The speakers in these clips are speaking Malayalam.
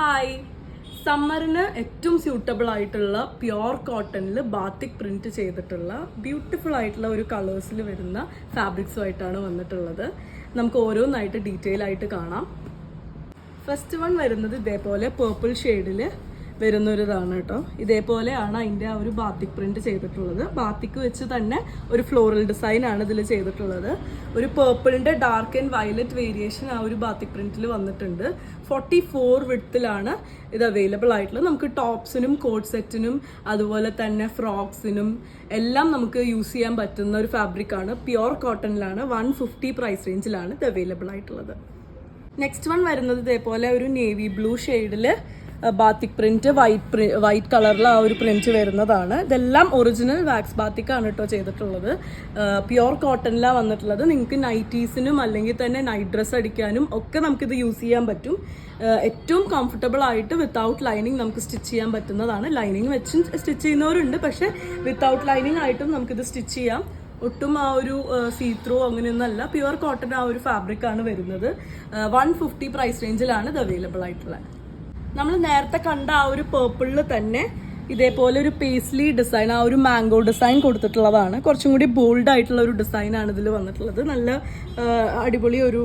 ഹായ്, സമ്മറിന് ഏറ്റവും സ്യൂട്ടബിൾ ആയിട്ടുള്ള പ്യോർ കോട്ടണിൽ ബാത്തിക് പ്രിന്റ് ചെയ്തിട്ടുള്ള ബ്യൂട്ടിഫുൾ ആയിട്ടുള്ള ഒരു കളേഴ്സിൽ വരുന്ന ഫാബ്രിക്സുമായിട്ടാണ് വന്നിട്ടുള്ളത്. നമുക്ക് ഓരോന്നായിട്ട് ഡീറ്റെയിൽ ആയിട്ട് കാണാം. ഫസ്റ്റ് വൺ വരുന്നത് ഇതേപോലെ പേർപ്പിൾ ഷെയ്ഡിൽ വരുന്നൊരിതാണ് കേട്ടോ. ഇതേപോലെയാണ് അതിൻ്റെ ആ ഒരു ബാത്തിക് പ്രിന്റ് ചെയ്തിട്ടുള്ളത്. ബാത്തിക്ക് വെച്ച് തന്നെ ഒരു ഫ്ലോറൽ ഡിസൈൻ ആണ് ഇതിൽ ചെയ്തിട്ടുള്ളത്. ഒരു പേർപ്പിളിൻ്റെ ഡാർക്ക് ആൻഡ് വയലറ്റ് വേരിയേഷൻ ആ ഒരു ബാത്തിക് പ്രിന്റിൽ വന്നിട്ടുണ്ട്. 44 വിഡ്ത്തിലാണ് ഇത് അവൈലബിൾ ആയിട്ടുള്ളത്. നമുക്ക് ടോപ്സിനും കോട്ട് സെറ്റിനും അതുപോലെ തന്നെ ഫ്രോക്സിനും എല്ലാം നമുക്ക് യൂസ് ചെയ്യാൻ പറ്റുന്ന ഒരു ഫാബ്രിക്കാണ്. പ്യോർ കോട്ടണിലാണ്. 150 പ്രൈസ് റേഞ്ചിലാണ് ഇത് അവൈലബിൾ ആയിട്ടുള്ളത്. നെക്സ്റ്റ് വൺ വരുന്നത് ഇതേപോലെ ഒരു നേവി ബ്ലൂ ഷെയ്ഡിൽ ബാത്തിക് പ്രിന്റ് വൈറ്റ് കളറിൽ ആ ഒരു പ്രിന്റ് വരുന്നതാണ്. ഇതെല്ലാം ഒറിജിനൽ വാക്സ് ബാത്തിക്കാണ് കേട്ടോ ചെയ്തിട്ടുള്ളത്. പ്യോർ കോട്ടണിലാണ് വന്നിട്ടുള്ളത്. നിങ്ങൾക്ക് നൈറ്റീസിനും അല്ലെങ്കിൽ തന്നെ നൈറ്റ് ഡ്രസ്സ് അടിക്കാനും ഒക്കെ നമുക്കിത് യൂസ് ചെയ്യാൻ പറ്റും. ഏറ്റവും കംഫർട്ടബിൾ ആയിട്ട് വിത്തൗട്ട് ലൈനിങ് നമുക്ക് സ്റ്റിച്ച് ചെയ്യാൻ പറ്റുന്നതാണ്. ലൈനിങ് വെച്ചും സ്റ്റിച്ച് ചെയ്യുന്നവരുണ്ട്, പക്ഷെ വിത്തൗട്ട് ലൈനിങ് ആയിട്ടും നമുക്കിത് സ്റ്റിച്ച് ചെയ്യാം. ഒട്ടും ആ ഒരു സീത്രോ അങ്ങനെയൊന്നല്ല, പ്യുവർ കോട്ടൺ ആ ഒരു ഫാബ്രിക് ആണ് വരുന്നത്. 150 പ്രൈസ് റേഞ്ചിലാണ് ഇത് അവൈലബിൾ ആയിട്ടുള്ളത്. നമ്മൾ നേരത്തെ കണ്ട ആ ഒരു പേർപ്പിളിൽ തന്നെ ഇതേപോലെ ഒരു പേസ്ലി ഡിസൈൻ, ആ ഒരു മാംഗോ ഡിസൈൻ കൊടുത്തിട്ടുള്ളതാണ്. കുറച്ചും കൂടി ബോൾഡ് ആയിട്ടുള്ള ഒരു ഡിസൈനാണ് ഇതിൽ വന്നിട്ടുള്ളത്. നല്ല അടിപൊളി ഒരു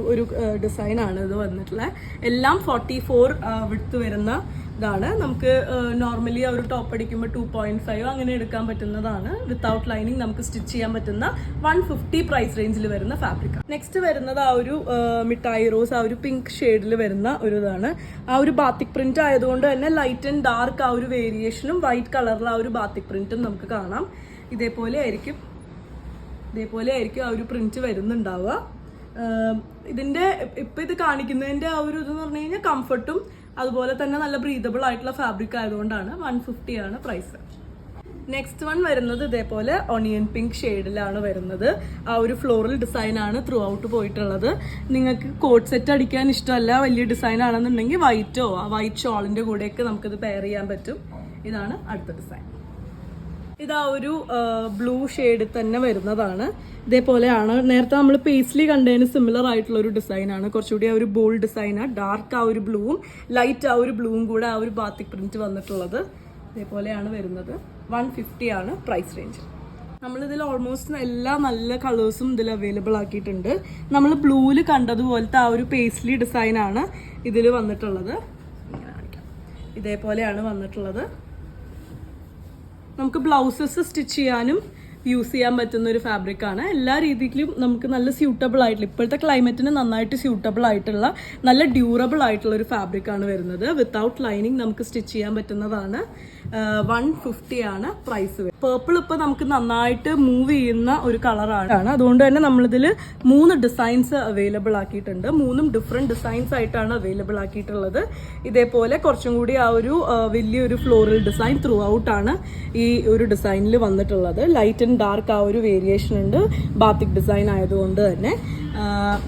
ഡിസൈനാണ് ഇത് വന്നിട്ടുള്ളത്. എല്ലാം 44 വിഡ്ത്ത് വരുന്ന ഇതാണ്. നമുക്ക് നോർമലി ഒരു ടോപ്പ് അടിക്കുമ്പോൾ 2.5 അങ്ങനെ എടുക്കാൻ പറ്റുന്നതാണ്. വിത്തൗട്ട് ലൈനിങ് നമുക്ക് സ്റ്റിച്ച് ചെയ്യാൻ പറ്റുന്ന 150 പ്രൈസ് റേഞ്ചിൽ വരുന്ന ഫാബ്രിക്. നെക്സ്റ്റ് വരുന്നത് ആ ഒരു മിഠായി റോസ്, ആ ഒരു പിങ്ക് ഷെയ്ഡിൽ വരുന്ന ഒരു ഇതാണ്. ആ ഒരു ബാത്തിക് പ്രിന്റ് ആയതുകൊണ്ട് തന്നെ ലൈറ്റ് ആൻഡ് ഡാർക്ക് ആ ഒരു വേരിയേഷനും വൈറ്റ് കളറിൽ ആ ഒരു ബാത്തിക് പ്രിന്റും നമുക്ക് കാണാം. ഇതേപോലെ ആയിരിക്കും ആ ഒരു പ്രിന്റ് വരുന്നുണ്ടാവുക. ഇതിന്റെ ഇപ്പൊ ഇത് കാണിക്കുന്നതിന്റെ ആ ഒരു ഇതെന്ന് പറഞ്ഞു കഴിഞ്ഞാൽ കംഫർട്ടും അതുപോലെ തന്നെ നല്ല ബ്രീതബിൾ ആയിട്ടുള്ള ഫാബ്രിക് ആയതുകൊണ്ടാണ് 150 ആണ് പ്രൈസ്. നെക്സ്റ്റ് വൺ വരുന്നത് ഇതേപോലെ ഒണിയൻ പിങ്ക് ഷെയ്ഡിലാണ് വരുന്നത്. ആ ഒരു ഫ്ലോറൽ ഡിസൈൻ ആണ് ത്രൂ ഔട്ട് പോയിട്ടുള്ളത്. നിങ്ങൾക്ക് കോട്ട് സെറ്റ് അടിക്കാൻ ഇഷ്ടമല്ല, വലിയ ഡിസൈൻ ആണെന്നുണ്ടെങ്കിൽ വൈറ്റോ വൈറ്റ് ഷോളിന്റെ കൂടെയൊക്കെ നമുക്കിത് പെയർ ചെയ്യാൻ പറ്റും. ഇതാണ് അടുത്ത ഡിസൈൻ. ഇതാ ഒരു ബ്ലൂ ഷെയ്ഡിൽ തന്നെ വരുന്നതാണ്. ഇതേപോലെയാണ് നേരത്തെ നമ്മൾ പേസ്ലി കണ്ടതിന് സിമിലർ ആയിട്ടുള്ള ഒരു ഡിസൈനാണ്. കുറച്ചുകൂടി ആ ഒരു ബോൾഡ് ഡിസൈനാണ്. ഡാർക്ക് ആ ഒരു ബ്ലൂവും ലൈറ്റ് ആ ഒരു ബ്ലൂവും കൂടെ ആ ഒരു ബാത്തിക് പ്രിന്റ് വന്നിട്ടുള്ളത്. ഇതേപോലെയാണ് വരുന്നത്. 150 ആണ് പ്രൈസ് റേഞ്ച്. നമ്മളിതിൽ ഓൾമോസ്റ്റ് എല്ലാ നല്ല കളേഴ്സും ഇതിൽ അവൈലബിൾ ആക്കിയിട്ടുണ്ട്. നമ്മൾ ബ്ലൂവിൽ കണ്ടതുപോലത്തെ ആ ഒരു പേസ്ലി ഡിസൈനാണ് ഇതിൽ വന്നിട്ടുള്ളത്. ഇങ്ങനെ കാണിക്കാം. ഇതേപോലെയാണ് വന്നിട്ടുള്ളത്. നമുക്ക് ബ്ലൗസസ് സ്റ്റിച്ച് ചെയ്യാനും യൂസ് ചെയ്യാൻ പറ്റുന്ന ഒരു ഫാബ്രിക്കാണ്. എല്ലാ രീതിയിലും നമുക്ക് നല്ല സ്യൂട്ടബിൾ ആയിട്ടുള്ള, ഇപ്പോഴത്തെ ക്ലൈമറ്റിന് നന്നായിട്ട് സ്യൂട്ടബിൾ ആയിട്ടുള്ള നല്ല ഡ്യൂറബിൾ ആയിട്ടുള്ള ഒരു ഫാബ്രിക്കാണ് വരുന്നത്. വിത്തൗട്ട് ലൈനിങ് നമുക്ക് സ്റ്റിച്ച് ചെയ്യാൻ പറ്റുന്നതാണ്. 150 ആണ് പ്രൈസ്. പേർപ്പിൾ ഇപ്പോൾ നമുക്ക് നന്നായിട്ട് മൂവ് ചെയ്യുന്ന ഒരു കളറാണ്. അതുകൊണ്ട് തന്നെ നമ്മളിതിൽ 3 ഡിസൈൻസ് അവൈലബിൾ ആക്കിയിട്ടുണ്ട്. 3 ഡിഫറെൻറ്റ് ഡിസൈൻസ് ആയിട്ടാണ് അവൈലബിൾ ആക്കിയിട്ടുള്ളത്. ഇതേപോലെ കുറച്ചും കൂടി ആ ഒരു വലിയൊരു ഫ്ലോറൽ ഡിസൈൻ ത്രൂ ഔട്ട് ആണ് ഈ ഒരു ഡിസൈനിൽ വന്നിട്ടുള്ളത്. ലൈറ്റ് ആൻഡ് ഡാർക്ക് ആ ഒരു വേരിയേഷൻ ഉണ്ട് ബാത്തിക് ഡിസൈൻ ആയതുകൊണ്ട് തന്നെ.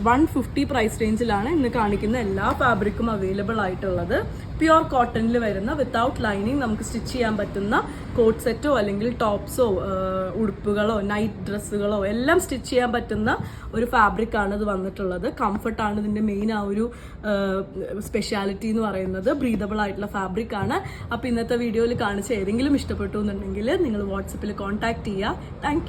150 പ്രൈസ് റേഞ്ചിലാണ് ഇന്ന് കാണിക്കുന്ന എല്ലാ ഫാബ്രിക്കും അവൈലബിൾ ആയിട്ടുള്ളത്. പ്യുവർ കോട്ടണിൽ വരുന്ന വിത്തൗട്ട് ലൈനിങ് നമുക്ക് സ്റ്റിച്ച് ചെയ്യാൻ പറ്റുന്ന കോട്ട് സെറ്റോ അല്ലെങ്കിൽ ടോപ്സോ ഉടുപ്പുകളോ നൈറ്റ് ഡ്രസ്സുകളോ എല്ലാം സ്റ്റിച്ച് ചെയ്യാൻ പറ്റുന്ന ഒരു ഫാബ്രിക്കാണ് ഇത് വന്നിട്ടുള്ളത്. കംഫർട്ടാണ് ഇതിൻ്റെ മെയിൻ ആ ഒരു സ്പെഷ്യാലിറ്റി എന്ന് പറയുന്നത്. ബ്രീതബിൾ ആയിട്ടുള്ള ഫാബ്രിക്കാണ്. അപ്പോൾ ഇന്നത്തെ വീഡിയോയിൽ കാണിച്ച ഏതെങ്കിലും ഇഷ്ടപ്പെട്ടു എന്നുണ്ടെങ്കിൽ നിങ്ങൾ വാട്സപ്പിൽ കോൺടാക്ട് ചെയ്യുക. താങ്ക്